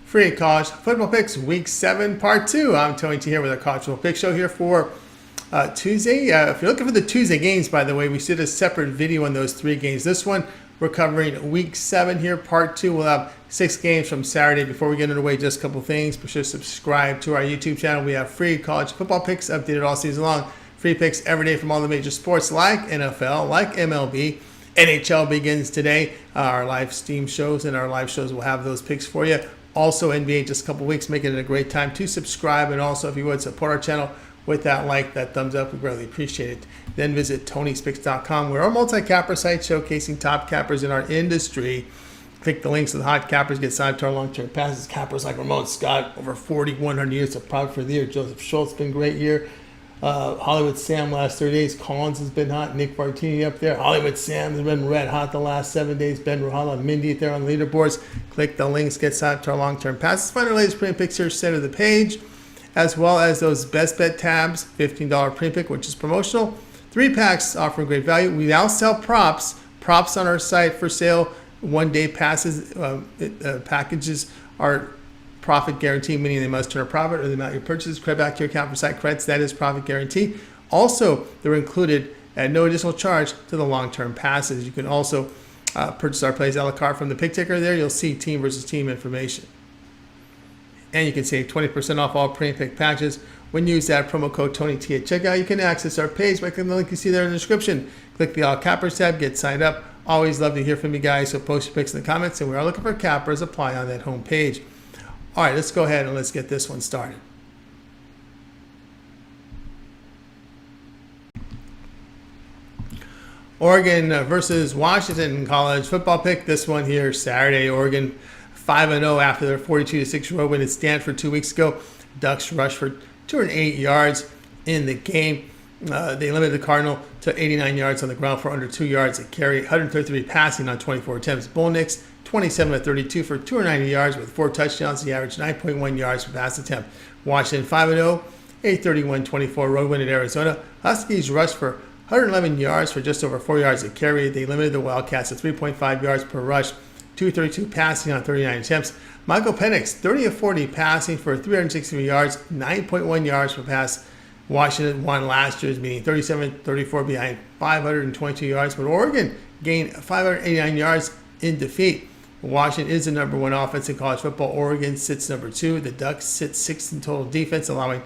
Free college football picks, week 7, part 2. I'm Tony T here with our college football pick show here for Tuesday. If you're looking for the Tuesday games, by the way, we did a separate video on those 3 games. This one, we're covering week 7 here, part 2. We'll have 6 games from Saturday. Before we get underway, just a couple things. Be sure to subscribe to our YouTube channel. We have free college football picks updated all season long. Free picks every day from all the major sports like NFL, like MLB. NHL begins today. Our live stream shows and our live shows will have those picks for you. Also, NBA just a couple weeks, making it a great time to subscribe. And also, if you would, support our channel with that like, that thumbs up. We greatly appreciate it. Then visit Tony'sPicks.com. We're our multi-capper site showcasing top cappers in our industry. Click the links to the hot cappers, get signed to our long-term passes. Cappers like Ramon Scott, over 4,100 years of product for the year. Joseph Schultz, been a great year. Hollywood Sam last 30 days. Collins has been hot. Nick Martini up there. Hollywood Sam has been red hot the last 7 days. Ben Rahala, Mindy there on the leaderboards. Click the links, get signed to our long-term passes. Find our latest print picks here, center of the page, as well as those best bet tabs, $15 print pick, which is promotional. 3 packs offering great value. We now sell props on our site for sale. 1-day passes packages are profit guarantee, meaning they must turn a profit or the amount you purchase credit back to your account for site credits. That is profit guarantee. Also, they're included at no additional charge to the long-term passes. You can also purchase our plays a la carte from the pick ticker there. You'll see team versus team information. And you can save 20% off all pre and pick packages when you use that promo code TonyT at checkout. You can access our page by clicking the link you see there in the description. Click the All Cappers tab, get signed up. Always love to hear from you guys, so post your picks in the comments. And we are looking for cappers. Apply on that home page. All right, let's go ahead and let's get this one started. Oregon versus Washington college football pick. This one here, Saturday. Oregon 5-0 after their 42-6 road win at Stanford 2 weeks ago. Ducks rushed for 208 yards in the game. They limited the Cardinal to 89 yards on the ground for under 2 yards a carry. 133 passing on 24 attempts. Bull Nix 27-32 for 290 yards with 4 touchdowns. He averaged 9.1 yards per pass attempt. Washington 5-0, a 31-24 road win at Arizona. Huskies rushed for 111 yards for just over 4 yards a carry. They limited the Wildcats to 3.5 yards per rush. 232 passing on 39 attempts. Michael Penix 30-40 passing for 360 yards, 9.1 yards per pass. Washington won last year's meeting 37-34 behind 522 yards, but Oregon gained 589 yards in defeat. Washington is the number 1 offense in college football. Oregon sits number 2. The Ducks sit 6th in total defense, allowing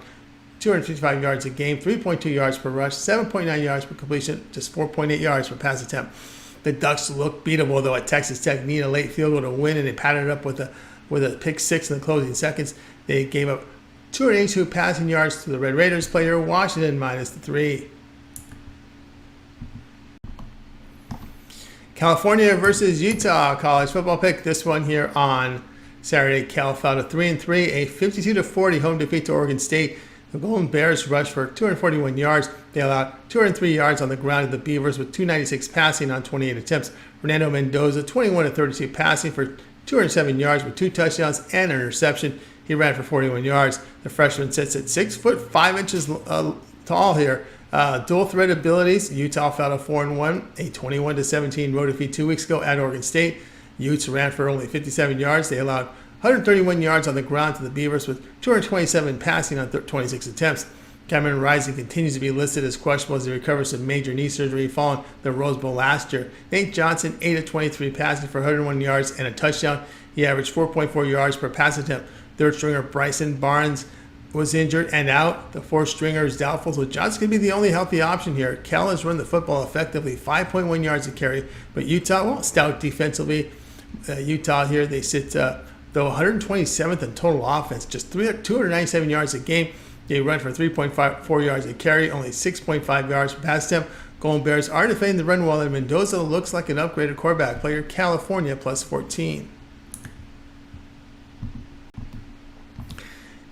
255 yards a game, 3.2 yards per rush, 7.9 yards per completion, just 4.8 yards per pass attempt. The Ducks look beatable, though, at Texas Tech. Need a late field goal to win, and they padded it up with a pick 6 in the closing seconds. They gave up 282 passing yards to the Red Raiders. Player Washington minus the 3. California versus Utah college football pick. This one here on Saturday. Cal fell to 3-3, a 52-40 home defeat to Oregon State. The Golden Bears rushed for 241 yards. They allowed 203 yards on the ground to the Beavers with 296 passing on 28 attempts. Fernando Mendoza 21-32 passing for 207 yards with 2 touchdowns and an interception. He ran for 41 yards. The freshman sits at 6 foot 5 inches tall here. Dual threat abilities. Utah fell to 4-1, a 21-17 road defeat 2 weeks ago at Oregon State. Utes ran for only 57 yards. They allowed 131 yards on the ground to the Beavers with 227 passing on 26 attempts. Cameron Rising continues to be listed as questionable as he recovers from major knee surgery following the Rose Bowl last year. Nate Johnson 8-23 passing for 101 yards and a touchdown. He averaged 4.4 yards per pass attempt. Third stringer Bryson Barnes was injured and out. The 4th stringer is doubtful, so Johnson could be the only healthy option here. Cal has run the football effectively, 5.1 yards a carry, but Utah, well, stout defensively. Utah here, they sit, though, 127th in total offense, just 297 yards a game. They run for 3.4 yards a carry, only 6.5 yards per pass attempt. Golden Bears are defending the run well, and Mendoza looks like an upgraded quarterback. Player California plus 14.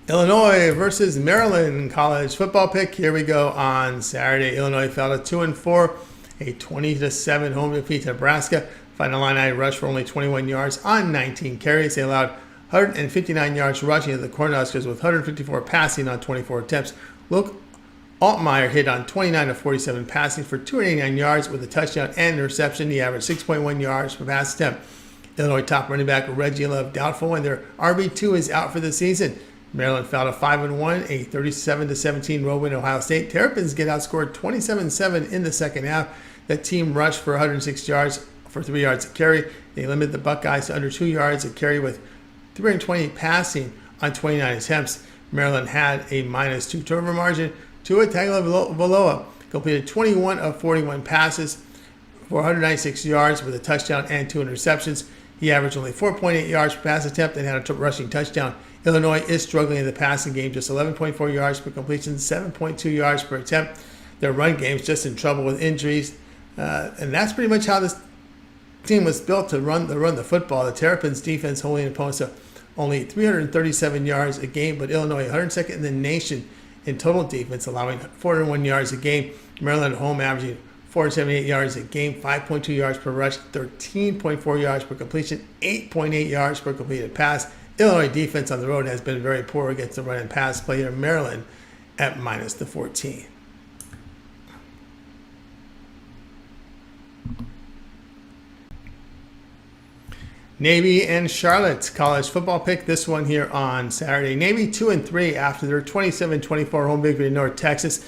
Illinois versus Maryland college football pick. Here we go on Saturday. Illinois fell to 2-4, a 20-7 home defeat to Nebraska. Final Illini rushed for only 21 yards on 19 carries. They allowed 159 yards rushing to the Cornhuskers with 154 passing on 24 attempts. Luke Altmaier hit on 29-47 passing for 289 yards with a touchdown and interception. He averaged 6.1 yards per pass attempt. Illinois top running back Reggie Love doubtful, and their RB2 is out for the season. Maryland fell to 5-1, a 37-17 road win at Ohio State. Terrapins get outscored 27-7 in the second half. The team rushed for 106 yards for 3 yards a carry. They limited the Buckeyes to under 2 yards a carry with 328 passing on 29 attempts. Maryland had a -2 turnover margin. Tua Tagovailoa completed 21 of 41 passes for 196 yards with a touchdown and 2 interceptions. He averaged only 4.8 yards per pass attempt and had a rushing touchdown. Illinois is struggling in the passing game, just 11.4 yards per completion, 7.2 yards per attempt. Their run game's just in trouble with injuries, and that's pretty much how this team was built to run the football. The Terrapins defense holding opponents to only 337 yards a game, but Illinois 102nd in the nation in total defense, allowing 401 yards a game. Maryland at home averaging 478 yards a game, 5.2 yards per rush, 13.4 yards per completion, 8.8 yards per completed pass. Illinois defense on the road has been very poor against the run and pass play here. Maryland at -14. Navy and Charlotte college football pick. This one here on Saturday. Navy 2-3 after their 27-24 home victory in North Texas.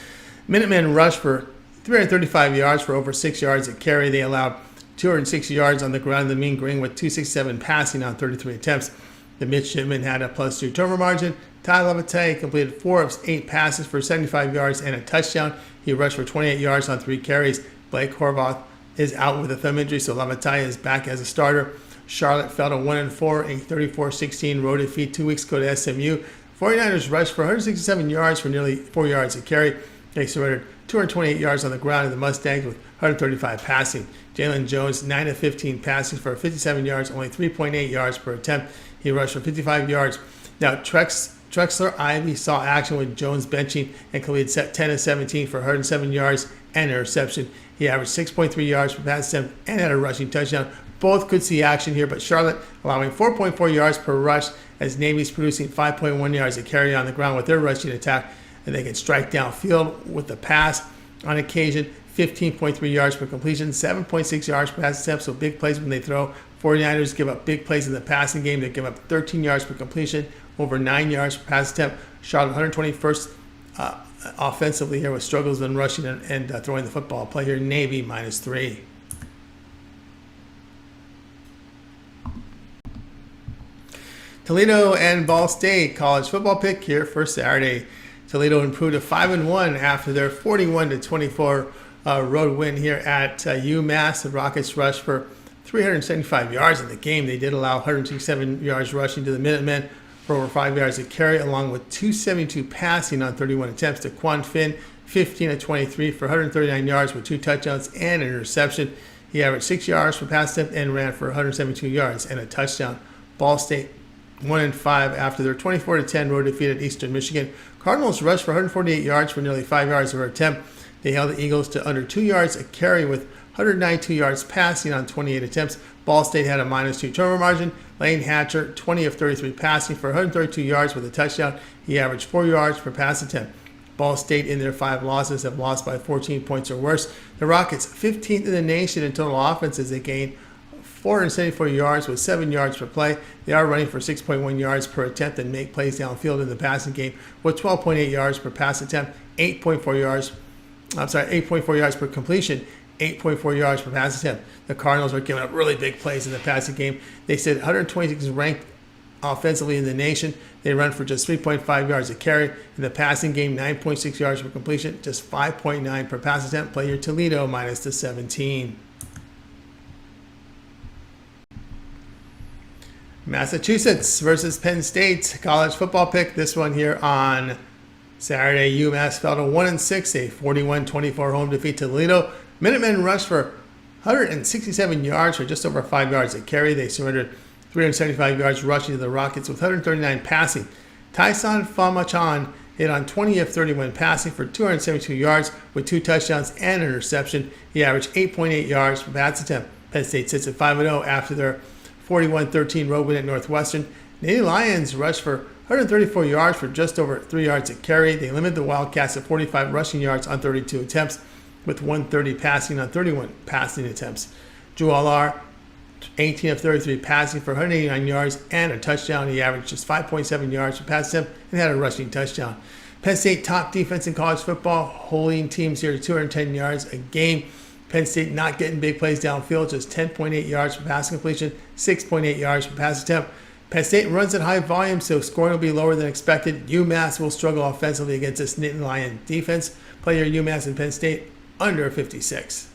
Minutemen rushed for 335 yards for over 6 yards a carry. They allowed 260 yards on the ground in the mean green with 267 passing on 33 attempts. The midshipmen had a +2 turnover margin. Ty Levite completed 4 of 8 passes for 75 yards and a touchdown. He rushed for 28 yards on 3 carries. Blake Horvath is out with a thumb injury, so Levite is back as a starter. Charlotte fell to 1-4, a 34-16 road defeat 2 weeks ago to SMU. 49ers rushed for 167 yards for nearly 4 yards a carry. They surrendered 228 yards on the ground in the Mustangs with 135 passing. Jalen Jones, 9 of 15 passing for 57 yards, only 3.8 yards per attempt. He rushed for 55 yards. Now, Trexler Ivy saw action with Jones benching and completed 10 of 17 for 107 yards and an interception. He averaged 6.3 yards per pass attempt and had a rushing touchdown. Both could see action here, but Charlotte allowing 4.4 yards per rush as Navy's producing 5.1 yards a carry on the ground with their rushing attack, and they can strike downfield with the pass on occasion. 15.3 yards per completion, 7.6 yards per pass attempt, so big plays when they throw. 49ers give up big plays in the passing game. They give up 13 yards per completion, over 9 yards per pass attempt. Charlotte 121st offensively here with struggles in rushing and throwing the football. Play here, Navy -3. Toledo and Ball State college football pick here for Saturday. Toledo improved to 5-1 after their 41-24 road win here at UMass. The Rockets rushed for 375 yards in the game. They did allow 167 yards rushing to the Minutemen for over 5 yards a carry, along with 272 passing on 31 attempts to Quan Finn, 15 of 23 for 139 yards with 2 touchdowns and an interception. He averaged 6 yards per pass attempt and ran for 172 yards and a touchdown. Ball State 1-5 after their 24-10 road defeat at Eastern Michigan. Cardinals rushed for 148 yards for nearly 5 yards per attempt. They held the Eagles to under 2 yards a carry with 192 yards passing on 28 attempts. Ball State had a -2 turnover margin. Lane Hatcher, 20 of 33 passing for 132 yards with a touchdown. He averaged 4 yards per pass attempt. Ball State in their 5 losses have lost by 14 points or worse. The Rockets, 15th in the nation in total offense as they gained 474 yards with 7 yards per play. They are running for 6.1 yards per attempt and make plays downfield in the passing game with 12.8 yards per pass attempt, 8.4 yards per completion, 8.4 yards per pass attempt. The Cardinals are giving up really big plays in the passing game. They sit 126th ranked offensively in the nation. They run for just 3.5 yards a carry. In the passing game, 9.6 yards per completion, just 5.9 per pass attempt. Play your Toledo -17. Massachusetts versus Penn State college football pick. This one here on Saturday. UMass fell to 1-6, a 41-24 home defeat to Toledo. Minutemen rushed for 167 yards for just over 5 yards a carry. They surrendered 375 yards rushing to the Rockets with 139 passing. Tyson Famachan hit on 20 of 31 passing for 272 yards with 2 touchdowns and an interception. He averaged 8.8 yards per pass attempt. Penn State sits at 5-0 after their 41-13 road win at Northwestern. Navy Lions rushed for 134 yards for just over 3 yards a carry. They limited the Wildcats to 45 rushing yards on 32 attempts with 130 passing on 31 passing attempts. Drew Allar 18 of 33 passing for 189 yards and a touchdown. He averaged just 5.7 yards per pass attempt and had a rushing touchdown. Penn State top defense in college football, holding teams here to 210 yards a game. Penn State not getting big plays downfield, just 10.8 yards per pass completion, 6.8 yards per pass attempt. Penn State runs at high volume, so scoring will be lower than expected. UMass will struggle offensively against this Nittany Lion defense. Play your UMass and Penn State under 56.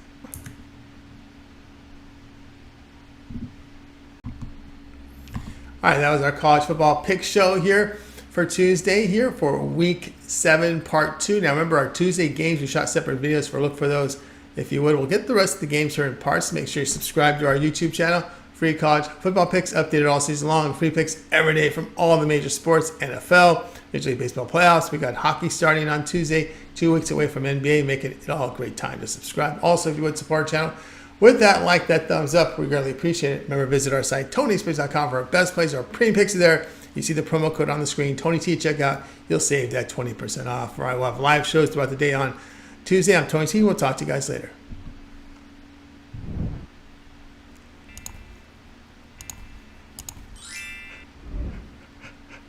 All right, that was our college football pick show here for Tuesday here for week 7, part 2. Now remember our Tuesday games, we shot separate videos for look for those. If you would, we'll get the rest of the games here in parts. Make sure you subscribe to our YouTube channel. Free college football picks updated all season long. Free picks every day from all the major sports, NFL, Major League Baseball playoffs. We got hockey starting on Tuesday, 2 weeks away from NBA, making it all a great time to subscribe. Also, if you would support our channel, with that like, that thumbs up, we greatly appreciate it. Remember, visit our site, TonySpace.com, for our best plays. Our premium picks are there. You see the promo code on the screen, Tony T. Check out. You'll save that 20% off. All right, we'll have live shows throughout the day on Tuesday. I'm Tony T. We'll talk to you guys later.